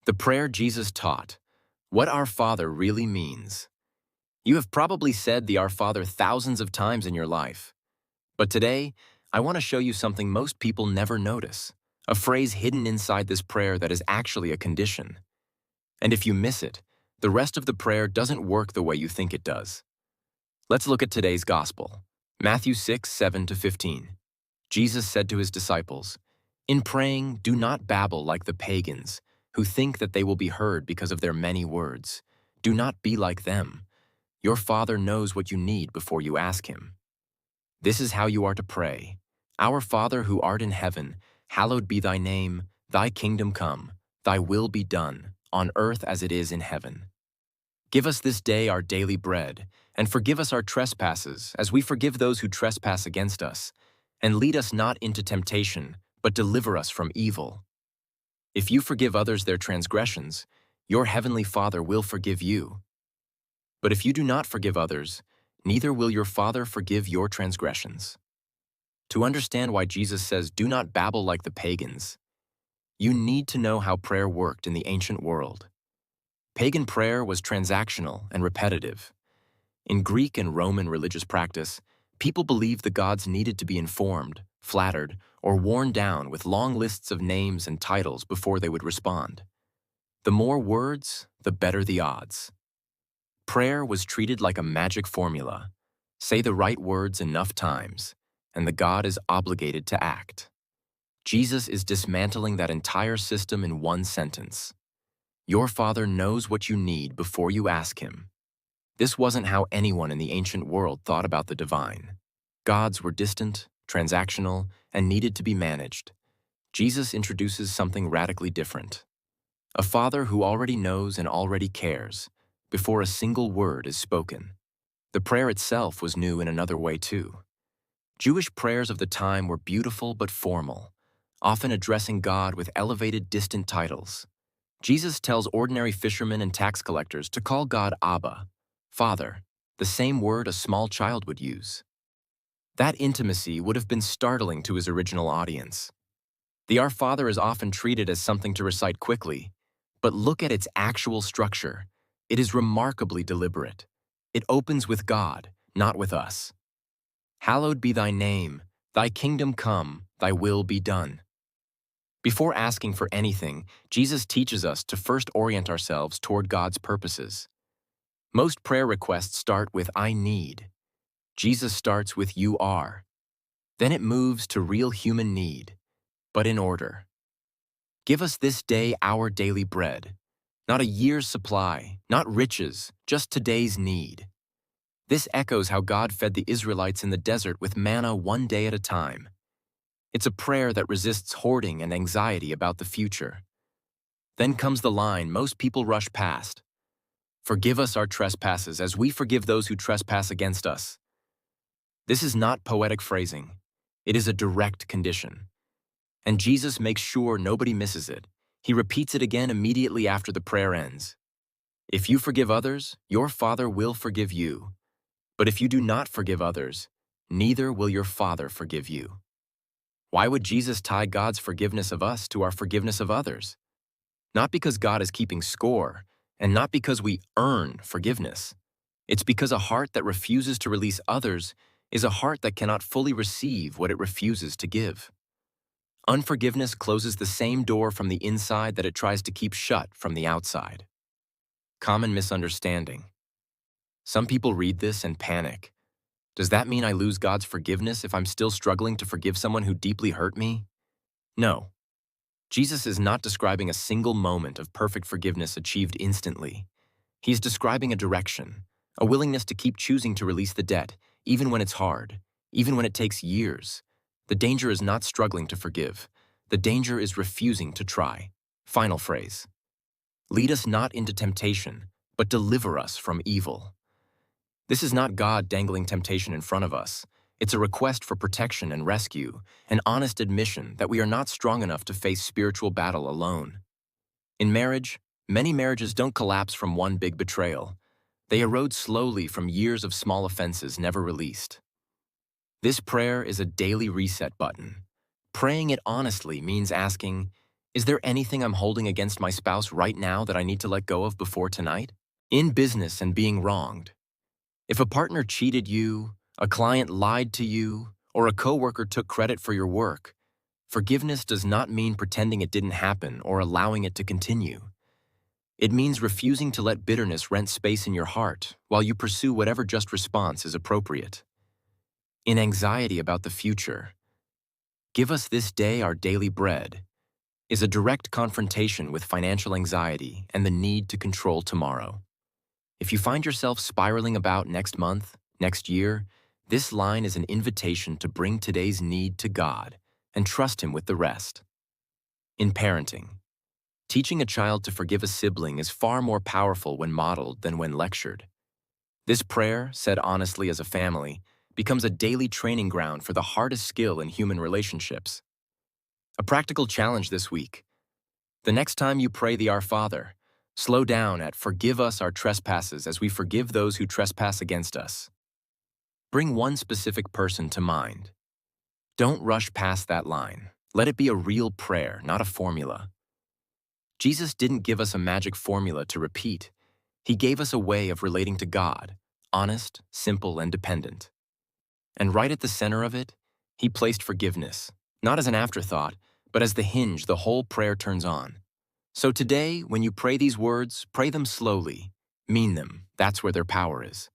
The prayer Jesus taught, what Our Father really means. You have probably said the Our Father thousands of times in your life. But today, I want to show you something most people never notice, a phrase hidden inside this prayer that is actually a condition. And if you miss it, the rest of the prayer doesn't work the way you think it does. Let's look at today's Gospel, Matthew 6:7-15. Jesus said to his disciples, "In praying, do not babble like the pagans, who think that they will be heard because of their many words. Do not be like them. Your Father knows what you need before you ask Him. This is how you are to pray. Our Father who art in heaven, hallowed be thy name, thy kingdom come, thy will be done, on earth as it is in heaven. Give us this day our daily bread, and forgive us our trespasses, as we forgive those who trespass against us. And lead us not into temptation, but deliver us from evil. If you forgive others their transgressions, your heavenly Father will forgive you. But if you do not forgive others, neither will your Father forgive your transgressions." To understand why Jesus says, "Do not babble like the pagans," you need to know how prayer worked in the ancient world. Pagan prayer was transactional and repetitive. In Greek and Roman religious practice, people believed the gods needed to be informed, flattered, or worn down with long lists of names and titles before they would respond. The more words, the better the odds. Prayer was treated like a magic formula. Say the right words enough times, and the God is obligated to act. Jesus is dismantling that entire system in one sentence. Your Father knows what you need before you ask Him. This wasn't how anyone in the ancient world thought about the divine. Gods were distant, transactional, and needed to be managed. Jesus introduces something radically different. A Father who already knows and already cares, before a single word is spoken. The prayer itself was new in another way too. Jewish prayers of the time were beautiful but formal, often addressing God with elevated, distant titles. Jesus tells ordinary fishermen and tax collectors to call God Abba, Father, the same word a small child would use. That intimacy would have been startling to his original audience. The Our Father is often treated as something to recite quickly, but look at its actual structure. It is remarkably deliberate. It opens with God, not with us. Hallowed be thy name, thy kingdom come, thy will be done. Before asking for anything, Jesus teaches us to first orient ourselves toward God's purposes. Most prayer requests start with "I need." Jesus starts with "You are." Then it moves to real human need, but in order. Give us this day our daily bread. Not a year's supply, not riches, just today's need. This echoes how God fed the Israelites in the desert with manna one day at a time. It's a prayer that resists hoarding and anxiety about the future. Then comes the line most people rush past. Forgive us our trespasses as we forgive those who trespass against us. This is not poetic phrasing. It is a direct condition. And Jesus makes sure nobody misses it. He repeats it again immediately after the prayer ends. If you forgive others, your Father will forgive you. But if you do not forgive others, neither will your Father forgive you. Why would Jesus tie God's forgiveness of us to our forgiveness of others? Not because God is keeping score, and not because we earn forgiveness. It's because a heart that refuses to release others is a heart that cannot fully receive what it refuses to give. Unforgiveness closes the same door from the inside that it tries to keep shut from the outside. Common misunderstanding. Some people read this and panic. Does that mean I lose God's forgiveness if I'm still struggling to forgive someone who deeply hurt me? No. Jesus is not describing a single moment of perfect forgiveness achieved instantly. He's describing a direction, a willingness to keep choosing to release the debt, even when it's hard, even when it takes years. The danger is not struggling to forgive. The danger is refusing to try. Final phrase. Lead us not into temptation, but deliver us from evil. This is not God dangling temptation in front of us. It's a request for protection and rescue, an honest admission that we are not strong enough to face spiritual battle alone. In marriage, many marriages don't collapse from one big betrayal. They erode slowly from years of small offenses never released. This prayer is a daily reset button. Praying it honestly means asking, Is there anything I'm holding against my spouse right now that I need to let go of before tonight? In business and being wronged, if a partner cheated you, a client lied to you, or a coworker took credit for your work, forgiveness does not mean pretending it didn't happen or allowing it to continue. It means refusing to let bitterness rent space in your heart while you pursue whatever just response is appropriate. In anxiety about the future, "Give us this day our daily bread" is a direct confrontation with financial anxiety and the need to control tomorrow. If you find yourself spiraling about next month, next year, this line is an invitation to bring today's need to God and trust Him with the rest. In parenting, teaching a child to forgive a sibling is far more powerful when modeled than when lectured. This prayer, said honestly as a family, becomes a daily training ground for the hardest skill in human relationships. A practical challenge this week: the next time you pray the Our Father, slow down at "Forgive us our trespasses as we forgive those who trespass against us." Bring one specific person to mind. Don't rush past that line. Let it be a real prayer, not a formula. Jesus didn't give us a magic formula to repeat. He gave us a way of relating to God, honest, simple, and dependent. And right at the center of it, He placed forgiveness, not as an afterthought, but as the hinge the whole prayer turns on. So today, when you pray these words, pray them slowly. Mean them. That's where their power is.